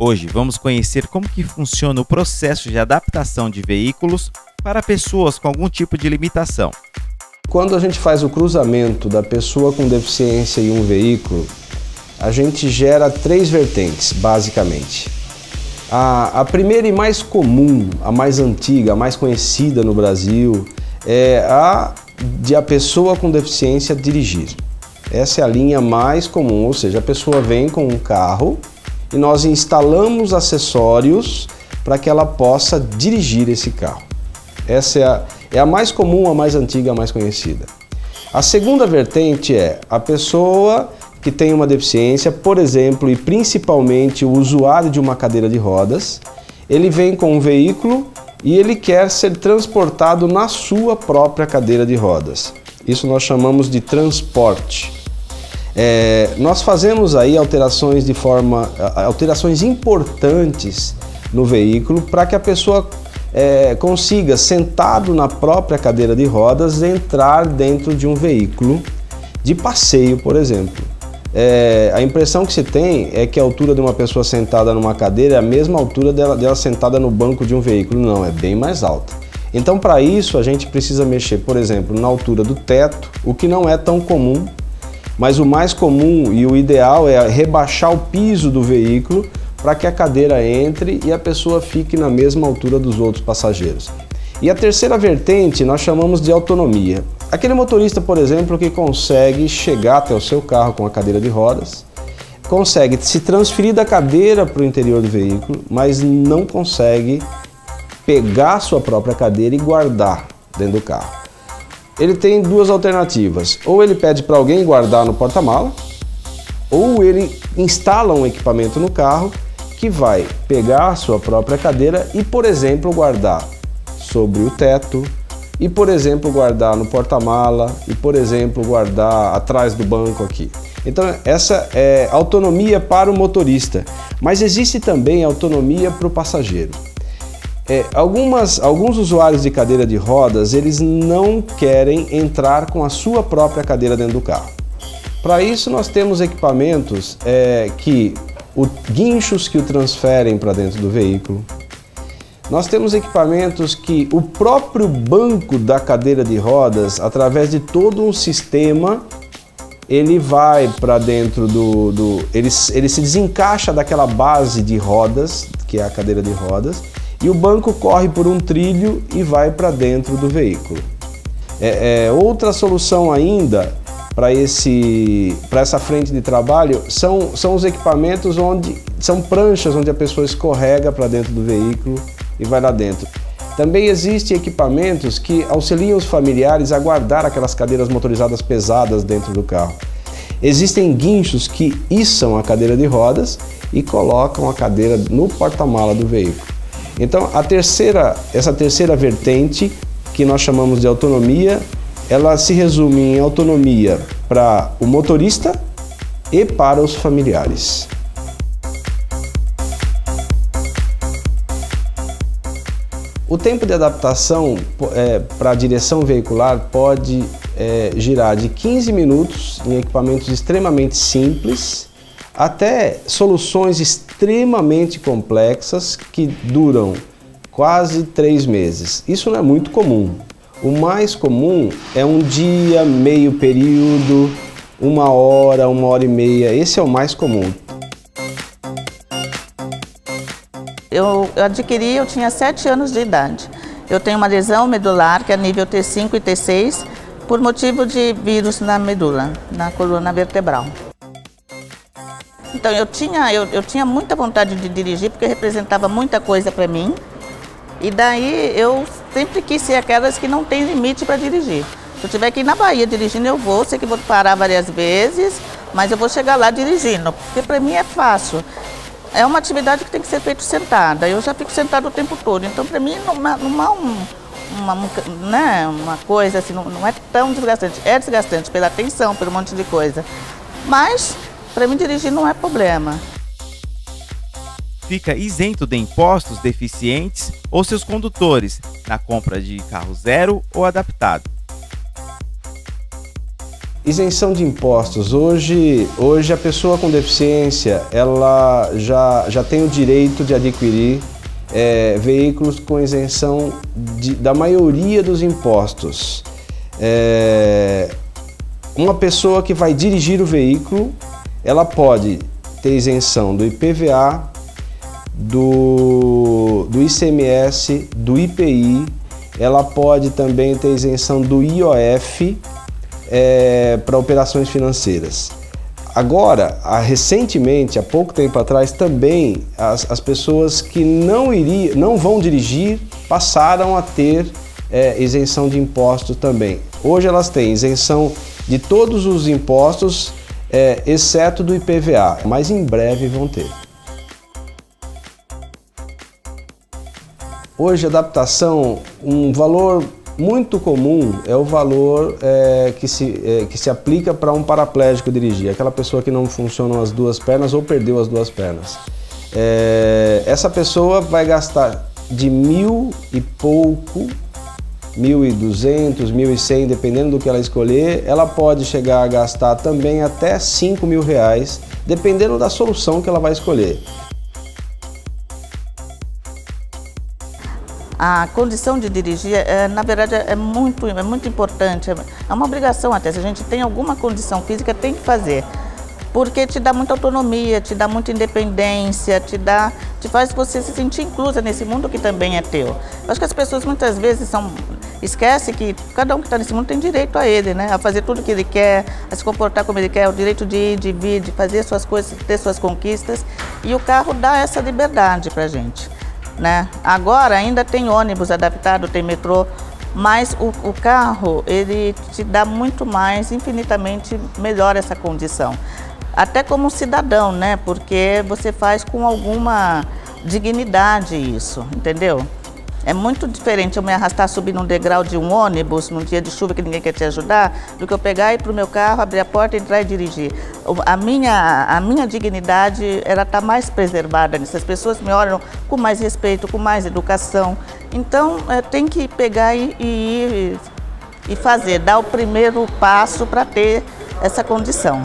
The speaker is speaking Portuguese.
Hoje vamos conhecer como que funciona o processo de adaptação de veículos para pessoas com algum tipo de limitação. Quando a gente faz o cruzamento da pessoa com deficiência e um veículo, a gente gera 3 vertentes, basicamente. A primeira e mais comum, a mais antiga, a mais conhecida no Brasil, é a de a pessoa com deficiência dirigir. Essa é a linha mais comum, ou seja, a pessoa vem com um carro e nós instalamos acessórios para que ela possa dirigir esse carro. Essa é a mais comum, a mais antiga, a mais conhecida. A segunda vertente é a pessoa que tem uma deficiência, por exemplo, e principalmente o usuário de uma cadeira de rodas, ele vem com um veículo e ele quer ser transportado na sua própria cadeira de rodas. Isso nós chamamos de transporte. Nós fazemos aí alterações importantes no veículo para que a pessoa consiga, sentado na própria cadeira de rodas, entrar dentro de um veículo de passeio, por exemplo. A impressão que se tem é que a altura de uma pessoa sentada numa cadeira é a mesma altura dela sentada no banco de um veículo. Não, é bem mais alta. Então, para isso, a gente precisa mexer, por exemplo, na altura do teto, o que não é tão comum, mas o mais comum e o ideal é rebaixar o piso do veículo para que a cadeira entre e a pessoa fique na mesma altura dos outros passageiros. E a terceira vertente nós chamamos de autonomia. Aquele motorista, por exemplo, que consegue chegar até o seu carro com a cadeira de rodas, consegue se transferir da cadeira para o interior do veículo, mas não consegue pegar a sua própria cadeira e guardar dentro do carro. Ele tem 2 alternativas: ou ele pede para alguém guardar no porta-mala, ou ele instala um equipamento no carro que vai pegar a sua própria cadeira e, por exemplo, guardar sobre o teto, e, por exemplo, guardar no porta-mala, e, por exemplo, guardar atrás do banco aqui. Então, essa é autonomia para o motorista, mas existe também autonomia para o passageiro. Alguns usuários de cadeira de rodas, eles não querem entrar com a sua própria cadeira dentro do carro. Para isso, nós temos equipamentos guinchos que o transferem para dentro do veículo. Nós temos equipamentos que o próprio banco da cadeira de rodas, através de todo um sistema, ele vai para dentro ele se desencaixa daquela base de rodas, que é a cadeira de rodas, e o banco corre por um trilho e vai para dentro do veículo. Outra solução ainda para essa frente de trabalho são os equipamentos são pranchas onde a pessoa escorrega para dentro do veículo e vai lá dentro. Também existem equipamentos que auxiliam os familiares a guardar aquelas cadeiras motorizadas pesadas dentro do carro. Existem guinchos que içam a cadeira de rodas e colocam a cadeira no porta-mala do veículo. Então, essa terceira vertente, que nós chamamos de autonomia, ela se resume em autonomia para o motorista e para os familiares. O tempo de adaptação para a direção veicular pode girar de 15 minutos em equipamentos extremamente simples até soluções extremamente complexas que duram quase 3 meses. Isso não é muito comum. O mais comum é um dia, meio período, 1 hora, 1h30. Esse é o mais comum. Eu tinha 7 anos de idade. Eu tenho uma lesão medular, que é nível T5 e T6, por motivo de vírus na medula, na coluna vertebral. Então eu tinha muita vontade de dirigir, porque representava muita coisa para mim. E daí eu sempre quis ser aquelas que não tem limite para dirigir. Se eu tiver que ir na Bahia dirigindo, eu vou, sei que vou parar várias vezes, mas eu vou chegar lá dirigindo, porque para mim é fácil. É uma atividade que tem que ser feita sentada, eu já fico sentada o tempo todo, então para mim não é uma coisa assim, não é tão desgastante. É desgastante pela tensão, pelo monte de coisa, mas para mim dirigir não é problema. Fica isento de impostos deficientes ou seus condutores na compra de carro zero ou adaptado. Isenção de impostos. Hoje a pessoa com deficiência, ela já tem o direito de adquirir veículos com isenção da maioria dos impostos. Uma pessoa que vai dirigir o veículo, ela pode ter isenção do IPVA, do ICMS, do IPI, ela pode também ter isenção do IOF para operações financeiras. Agora, recentemente, há pouco tempo atrás, também as pessoas que não vão dirigir passaram a ter isenção de impostos também. Hoje elas têm isenção de todos os impostos, exceto do IPVA, mas em breve vão ter. Hoje, a adaptação, um valor muito comum é o valor que se aplica para um paraplégico dirigir, aquela pessoa que não funcionam as duas pernas ou perdeu as duas pernas. Essa pessoa vai gastar de 1.000 e pouco, 1.200, 1.100, dependendo do que ela escolher. Ela pode chegar a gastar também até R$5.000, dependendo da solução que ela vai escolher. A condição de dirigir, na verdade, é muito importante, é uma obrigação até. Se a gente tem alguma condição física, tem que fazer, porque te dá muita autonomia, te dá muita independência, te faz você se sentir inclusa nesse mundo que também é teu. Eu acho que as pessoas muitas vezes esquecem que cada um que está nesse mundo tem direito a ele, né? A fazer tudo o que ele quer, a se comportar como ele quer, o direito de ir, de vir, de fazer suas coisas, ter suas conquistas, e o carro dá essa liberdade para a gente. Né? Agora ainda tem ônibus adaptado, tem metrô, mas o carro ele te dá muito mais, infinitamente melhor essa condição. Até como cidadão, né? Porque você faz com alguma dignidade isso, entendeu? É muito diferente eu me arrastar subir num degrau de um ônibus num dia de chuva que ninguém quer te ajudar, do que eu pegar e ir para o meu carro, abrir a porta, entrar e dirigir. A minha dignidade, ela está mais preservada nisso. As pessoas me olham com mais respeito, com mais educação. Então, tem que pegar e fazer, dar o primeiro passo para ter essa condição.